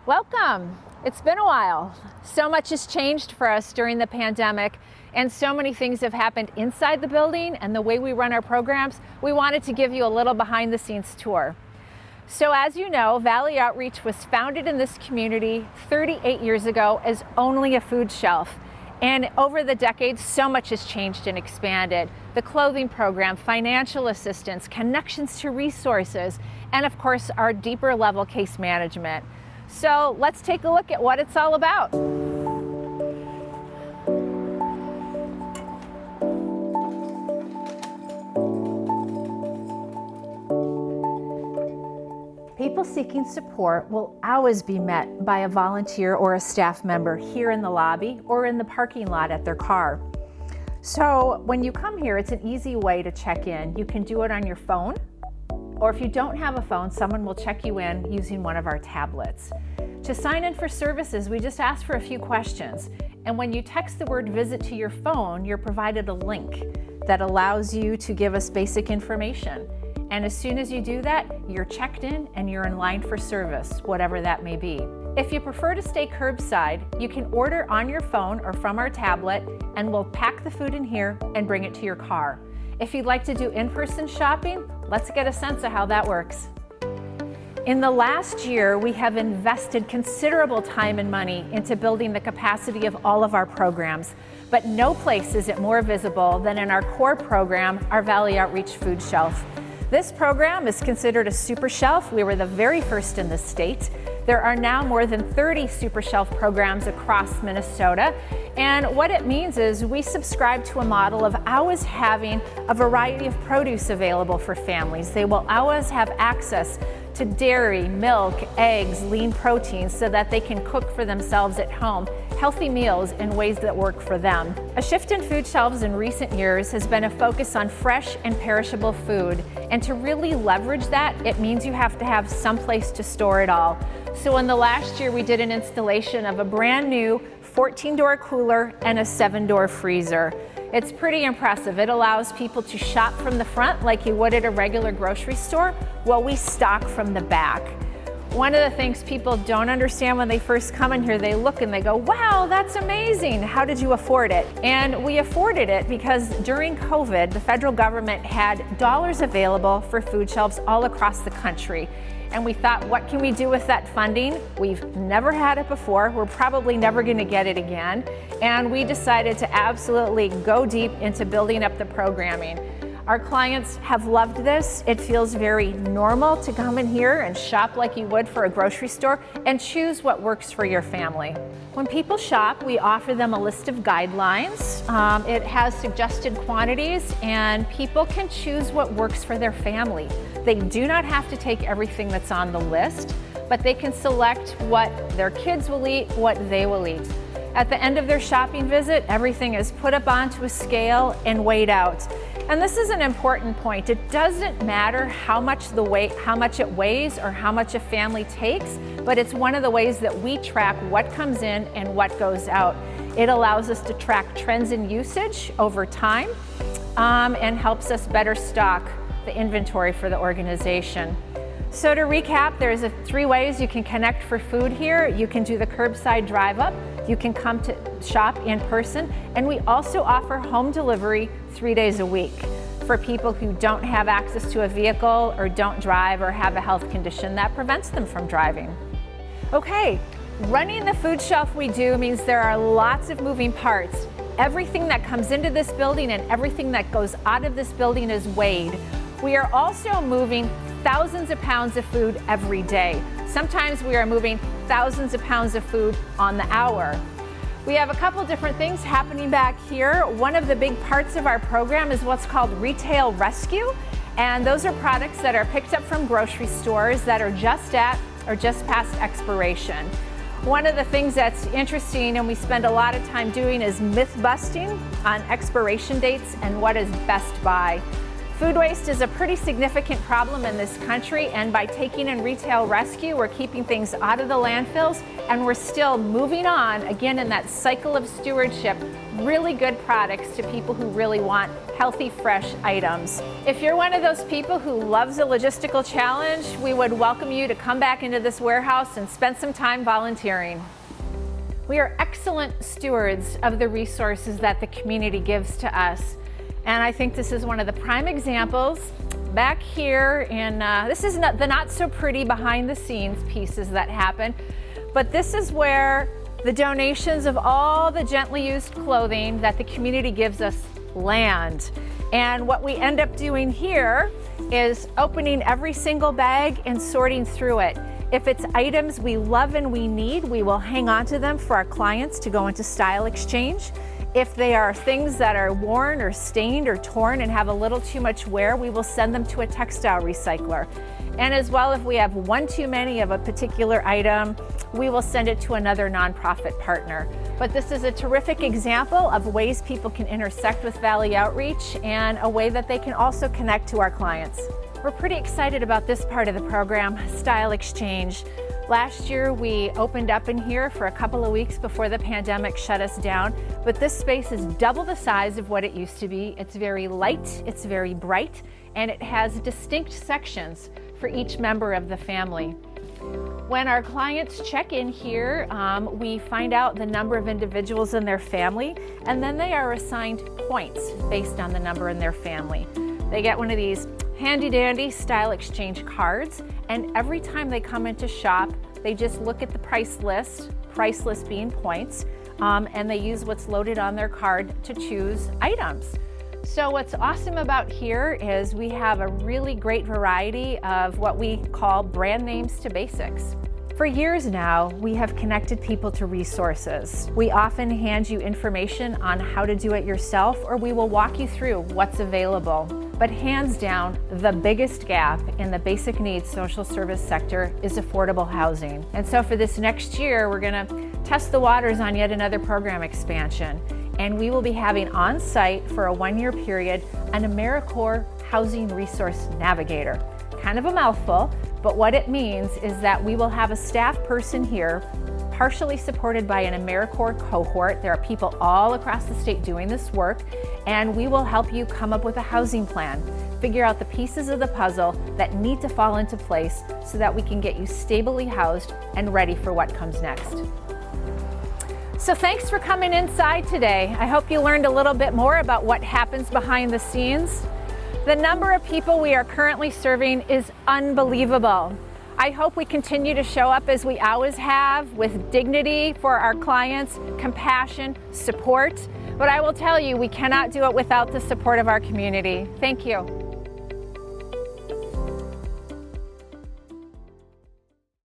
Welcome. It's been a while. So much has changed for us during the pandemic, and so many things have happened inside the building and the way we run our programs. We wanted to give you a little behind the scenes tour. So as you know, Valley Outreach was founded in this community 38 years ago as only a food shelf. And over the decades, so much has changed and expanded. The clothing program, financial assistance, connections to resources, and of course, our deeper level case management. So let's take a look at what it's all about. People seeking support will always be met by a volunteer or a staff member here in the lobby or in the parking lot at their car. So when you come here, it's an easy way to check in. You can do it on your phone, or if you don't have a phone, someone will check you in using one of our tablets. To sign in for services, we just ask for a few questions. And when you text the word visit to your phone, you're provided a link that allows you to give us basic information. And as soon as you do that, you're checked in and you're in line for service, whatever that may be. If you prefer to stay curbside, you can order on your phone or from our tablet, and we'll pack the food in here and bring it to your car. If you'd like to do in-person shopping, let's get a sense of how that works. In the last year, we have invested considerable time and money into building the capacity of all of our programs, but no place is it more visible than in our core program, our Valley Outreach Food Shelf. This program is considered a SuperShelf. We were the very first in the state. There are now more than 30 SuperShelf programs across Minnesota. And what it means is we subscribe to a model of always having a variety of produce available for families. They will always have access to dairy, milk, eggs, lean proteins so that they can cook for themselves at home, healthy meals in ways that work for them. A shift in food shelves in recent years has been a focus on fresh and perishable food. And to really leverage that, it means you have to have some place to store it all. So in the last year, we did an installation of a brand new 14-door cooler and a 7-door freezer. It's pretty impressive. It allows people to shop from the front like you would at a regular grocery store, while we stock from the back. One of the things people don't understand when they first come in here, they look and they go, wow, that's amazing. How did you afford it? And we afforded it because during COVID, the federal government had dollars available for food shelves all across the country. And we thought, what can we do with that funding? We've never had it before. We're probably never going to get it again. And we decided to absolutely go deep into building up the programming. Our clients have loved this. It feels very normal to come in here and shop like you would for a grocery store and choose what works for your family. When people shop, we offer them a list of guidelines. It has suggested quantities, and people can choose what works for their family. They do not have to take everything that's on the list, but they can select what their kids will eat, what they will eat. At the end of their shopping visit, everything is put up onto a scale and weighed out. And this is an important point. It doesn't matter how much it weighs or how much a family takes, but it's one of the ways that we track what comes in and what goes out. It allows us to track trends in usage over time and helps us better stock the inventory for the organization. So to recap, there's 3 ways you can connect for food here. You can do the curbside drive up, you can come to shop in person, and we also offer home delivery 3 days a week for people who don't have access to a vehicle or don't drive or have a health condition that prevents them from driving. Okay, running the food shelf we do means there are lots of moving parts. Everything that comes into this building and everything that goes out of this building is weighed. We are also moving thousands of pounds of food every day. Sometimes we are moving thousands of pounds of food on the hour. We have a couple different things happening back here. One of the big parts of our program is what's called retail rescue, and those are products that are picked up from grocery stores that are just at or just past expiration. One of the things that's interesting and we spend a lot of time doing is myth busting on expiration dates and what is best by. Food waste is a pretty significant problem in this country, and by taking in retail rescue, we're keeping things out of the landfills, and we're still moving on, again, in that cycle of stewardship, really good products to people who really want healthy, fresh items. If you're one of those people who loves a logistical challenge, we would welcome you to come back into this warehouse and spend some time volunteering. We are excellent stewards of the resources that the community gives to us. And I think this is one of the prime examples. Back here in, this is the not so pretty behind the scenes pieces that happen, but this is where the donations of all the gently used clothing that the community gives us land. And what we end up doing here is opening every single bag and sorting through it. If it's items we love and we need, we will hang on to them for our clients to go into StyleXchange. If they are things that are worn or stained or torn and have a little too much wear, we will send them to a textile recycler. And as well, if we have one too many of a particular item, we will send it to another nonprofit partner. But this is a terrific example of ways people can intersect with Valley Outreach and a way that they can also connect to our clients. We're pretty excited about this part of the program, StyleXchange. Last year, we opened up in here for a couple of weeks before the pandemic shut us down, but this space is double the size of what it used to be. It's very light, it's very bright, and it has distinct sections for each member of the family. When our clients check in here, we find out the number of individuals in their family, and then they are assigned points based on the number in their family. They get one of these handy-dandy StyleXchange cards, and every time they come into shop, they just look at the price list being points, and they use what's loaded on their card to choose items. So what's awesome about here is we have a really great variety of what we call brand names to basics. For years now, we have connected people to resources. We often hand you information on how to do it yourself, or we will walk you through what's available. But hands down, the biggest gap in the basic needs social service sector is affordable housing. And so for this next year, we're gonna test the waters on yet another program expansion. And we will be having on site for a 1-year period an AmeriCorps Housing Resource Navigator. Kind of a mouthful, but what it means is that we will have a staff person here partially supported by an AmeriCorps cohort. There are people all across the state doing this work, and we will help you come up with a housing plan, figure out the pieces of the puzzle that need to fall into place so that we can get you stably housed and ready for what comes next. So thanks for coming inside today. I hope you learned a little bit more about what happens behind the scenes. The number of people we are currently serving is unbelievable. I hope we continue to show up as we always have, with dignity for our clients, compassion, support. But I will tell you, we cannot do it without the support of our community. Thank you.